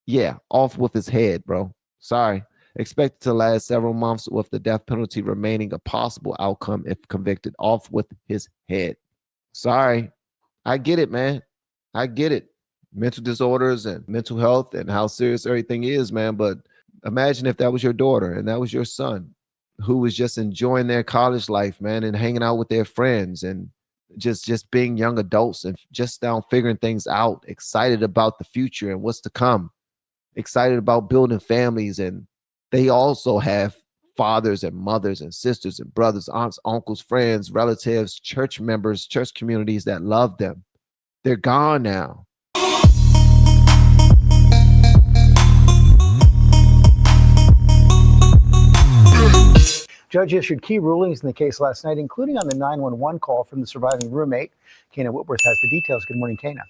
Yeah, off with his head, bro. Sorry. Expected to last several months, with the death penalty remaining a possible outcome if convicted. Off with his head. Sorry. I get it, man. I get it. Mental disorders and mental health and how serious everything is, man. But imagine if that was your daughter and that was your son, who was just enjoying their college life, man, and hanging out with their friends and just being young adults and just now figuring things out, excited about the future and what's to come, excited about building families. And they also have fathers and mothers and sisters and brothers, aunts, uncles, friends, relatives, church members, church communities that love them. They're gone now. Judge issued key rulings in the case last night, including on the 911 call from the surviving roommate. Kana Whitworth has the details. Good morning, Kana.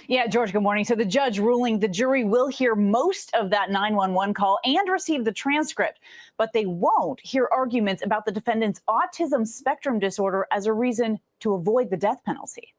Yeah, George, good morning. So the judge ruling the jury will hear most of that 911 call and receive the transcript, but they won't hear arguments about the defendant's autism spectrum disorder as a reason to avoid the death penalty.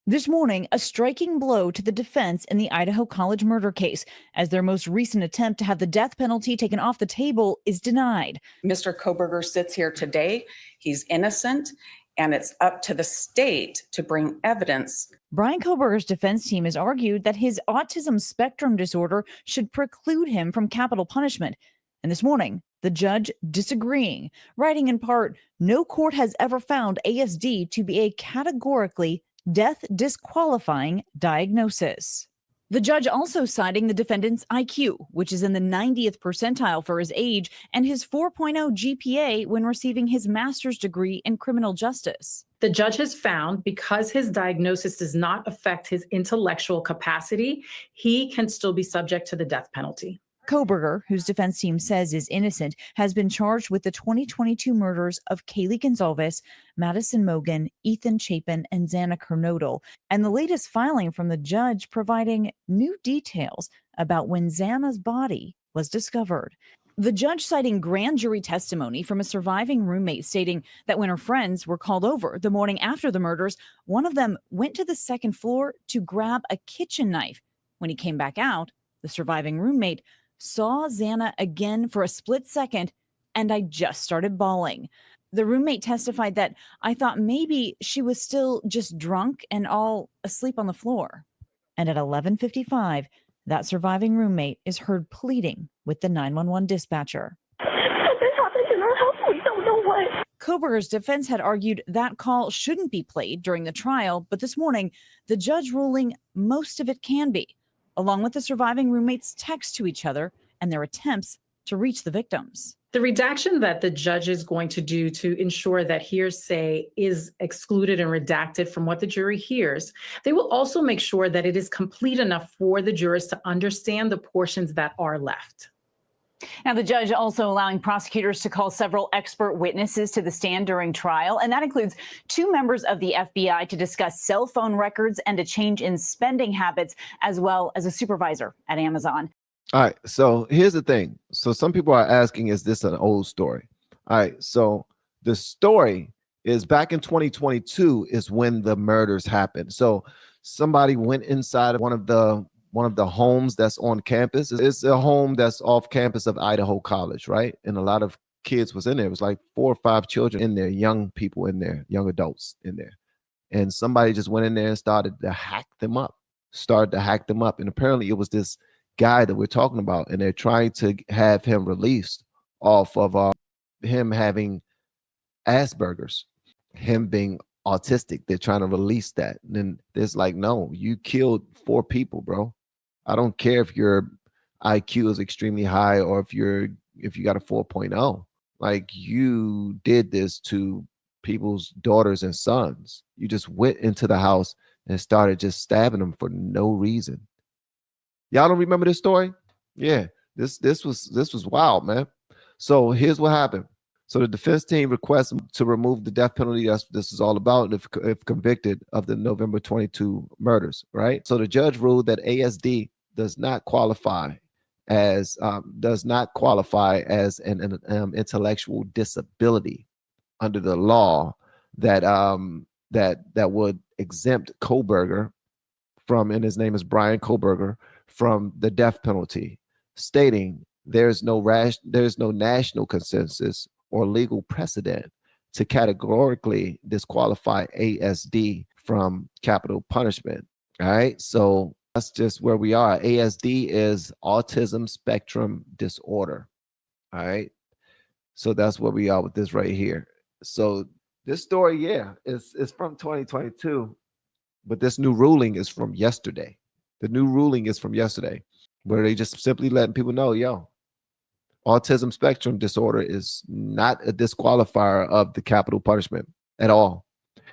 This morning, a striking blow to the defense in the Idaho college murder case, as their most recent attempt to have the death penalty taken off the table is denied. Mr. Kohberger sits here today. He's innocent, and it's up to the state to bring evidence. Brian Kohberger's defense team has argued that his autism spectrum disorder should preclude him from capital punishment. And this morning, the judge disagreeing, writing in part, "No court has ever found ASD to be a categorically death disqualifying diagnosis." The judge also citing the defendant's IQ, which is in the 90th percentile for his age, and his 4.0 GPA when receiving his master's degree in criminal justice. The judge has found because his diagnosis does not affect his intellectual capacity, he can still be subject to the death penalty. Kohberger, whose defense team says is innocent, has been charged with the 2022 murders of Kaylee Gonzalez, Madison Mogan, Ethan Chapin, and Xana Kernodle, and the latest filing from the judge providing new details about when Xana's body was discovered. The judge citing grand jury testimony from a surviving roommate stating that when her friends were called over the morning after the murders, one of them went to the second floor to grab a kitchen knife. When he came back out, the surviving roommate saw Xana again for a split second, and I just started bawling. The roommate testified that I thought maybe she was still just drunk and all asleep on the floor. And at 11:55, that surviving roommate is heard pleading with the 911 dispatcher. Something happened in our house. We don't know what. Kohberger's defense had argued that call shouldn't be played during the trial, but this morning, the judge ruling most of it can be, along with the surviving roommates' texts to each other and their attempts to reach the victims. The redaction that the judge is going to do to ensure that hearsay is excluded and redacted from what the jury hears, they will also make sure that it is complete enough for the jurors to understand the portions that are left. Now, the judge also allowing prosecutors to call several expert witnesses to the stand during trial, and that includes 2 members of the FBI to discuss cell phone records and a change in spending habits, as well as a supervisor at Amazon. All right. So here's the thing. So some people are asking, is this an old story? All right. So the story is back in 2022 is when the murders happened. So somebody went inside of one of the homes that's on campus. It's a home that's off campus of Idaho College, right? And a lot of kids was in there. It was like 4 or 5 children in there, young people in there, young adults in there. And somebody just went in there and started to hack them up. And apparently it was this guy that we're talking about, and they're trying to have him released off of him having Asperger's, him being autistic. They're trying to release that. And then there's like, no, you killed 4 people, bro. I don't care if your IQ is extremely high or if you got a 4.0. Like, you did this to people's daughters and sons. You just went into the house and started just stabbing them for no reason. Y'all don't remember this story? Yeah, this was wild, man. So here's what happened. So the defense team requests to remove the death penalty. That's what this is all about. If convicted of the November 22 murders, right? So the judge ruled that ASD does not qualify as an intellectual disability under the law that would exempt Kohberger from, and his name is Brian Kohberger, from the death penalty, stating there's no national consensus or legal precedent to categorically disqualify ASD from capital punishment. All right, so that's just where we are. ASD is autism spectrum disorder. All right, so that's where we are with this right here. So this story, yeah, is from 2022, but this new ruling is from yesterday. The new ruling is from yesterday, where they just simply letting people know, yo, autism spectrum disorder is not a disqualifier of the capital punishment at all.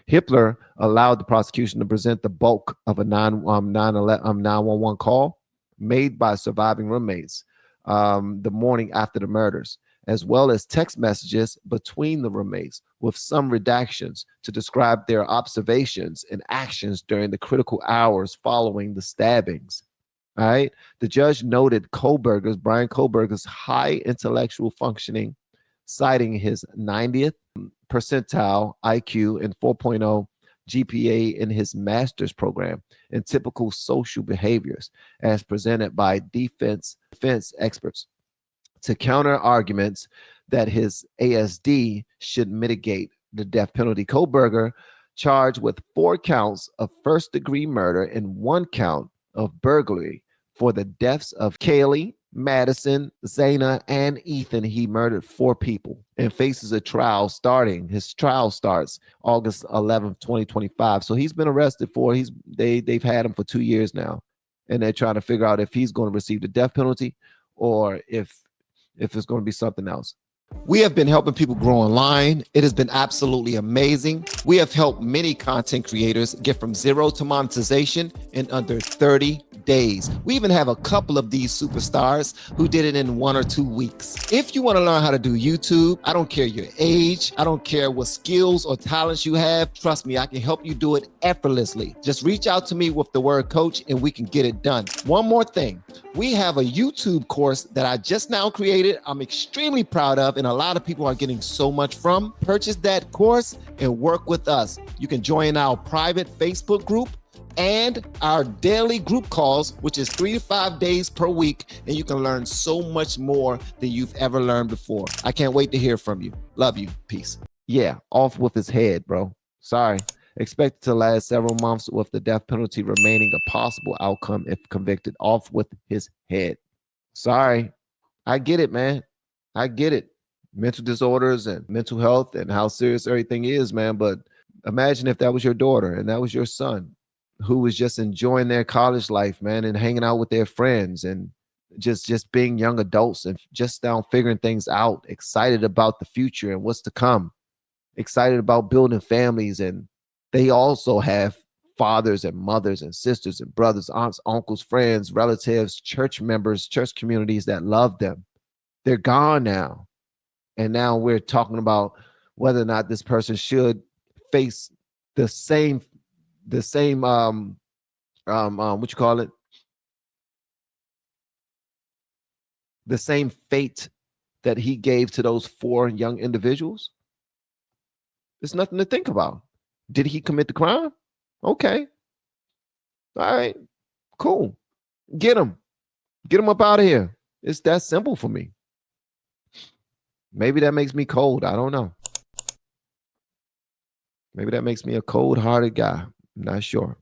Hitler allowed the prosecution to present the bulk of a 911 call made by surviving roommates the morning after the murders, as well as text messages between the roommates with some redactions to describe their observations and actions during the critical hours following the stabbings. All right. The judge noted Brian Kohlberger's high intellectual functioning, citing his 90th percentile IQ and 4.0 GPA in his master's program in typical social behaviors, as presented by defense experts, to counter arguments that his ASD should mitigate the death penalty. Kohlberger, charged with 4 counts of first-degree murder and 1 count of burglary for the deaths of Kaylee, Madison, Zana, and Ethan. He murdered 4 people and faces a trial starting. His trial starts August 11th, 2025. So he's been arrested for, they've had him for 2 years now. And they're trying to figure out if he's going to receive the death penalty or if it's going to be something else. We have been helping people grow online. It has been absolutely amazing. We have helped many content creators get from 0 to monetization in under 30 days. We even have a couple of these superstars who did it in 1 or 2 weeks. If you want to learn how to do YouTube, I don't care your age, I don't care what skills or talents you have. Trust me, I can help you do it effortlessly. Just reach out to me with the word coach and we can get it done. One more thing. We have a YouTube course that I just now created. I'm extremely proud of, and a lot of people are getting so much from. Purchase that course and work with us. You can join our private Facebook group and our daily group calls, which is 3 to 5 days per week, and you can learn so much more than you've ever learned before. I can't wait to hear from you. Love you. Peace. Yeah, off with his head, bro. Sorry. Expected to last several months, with the death penalty remaining a possible outcome if convicted. Off with his head. Sorry. I get it, man. I get it. Mental disorders and mental health and how serious everything is, man. But imagine if that was your daughter and that was your son, who was just enjoying their college life, man, and hanging out with their friends and just being young adults and just now figuring things out, excited about the future and what's to come, excited about building families. And they also have fathers and mothers and sisters and brothers, aunts, uncles, friends, relatives, church members, church communities that love them. They're gone now. And now we're talking about whether or not this person should face the same what you call it, the same fate that he gave to those 4 young individuals. There's nothing to think about. Did he commit the crime? Okay. All right. Cool. Get him up out of here. It's that simple for me. Maybe that makes me cold. I don't know. Maybe that makes me a cold-hearted guy. I'm not sure.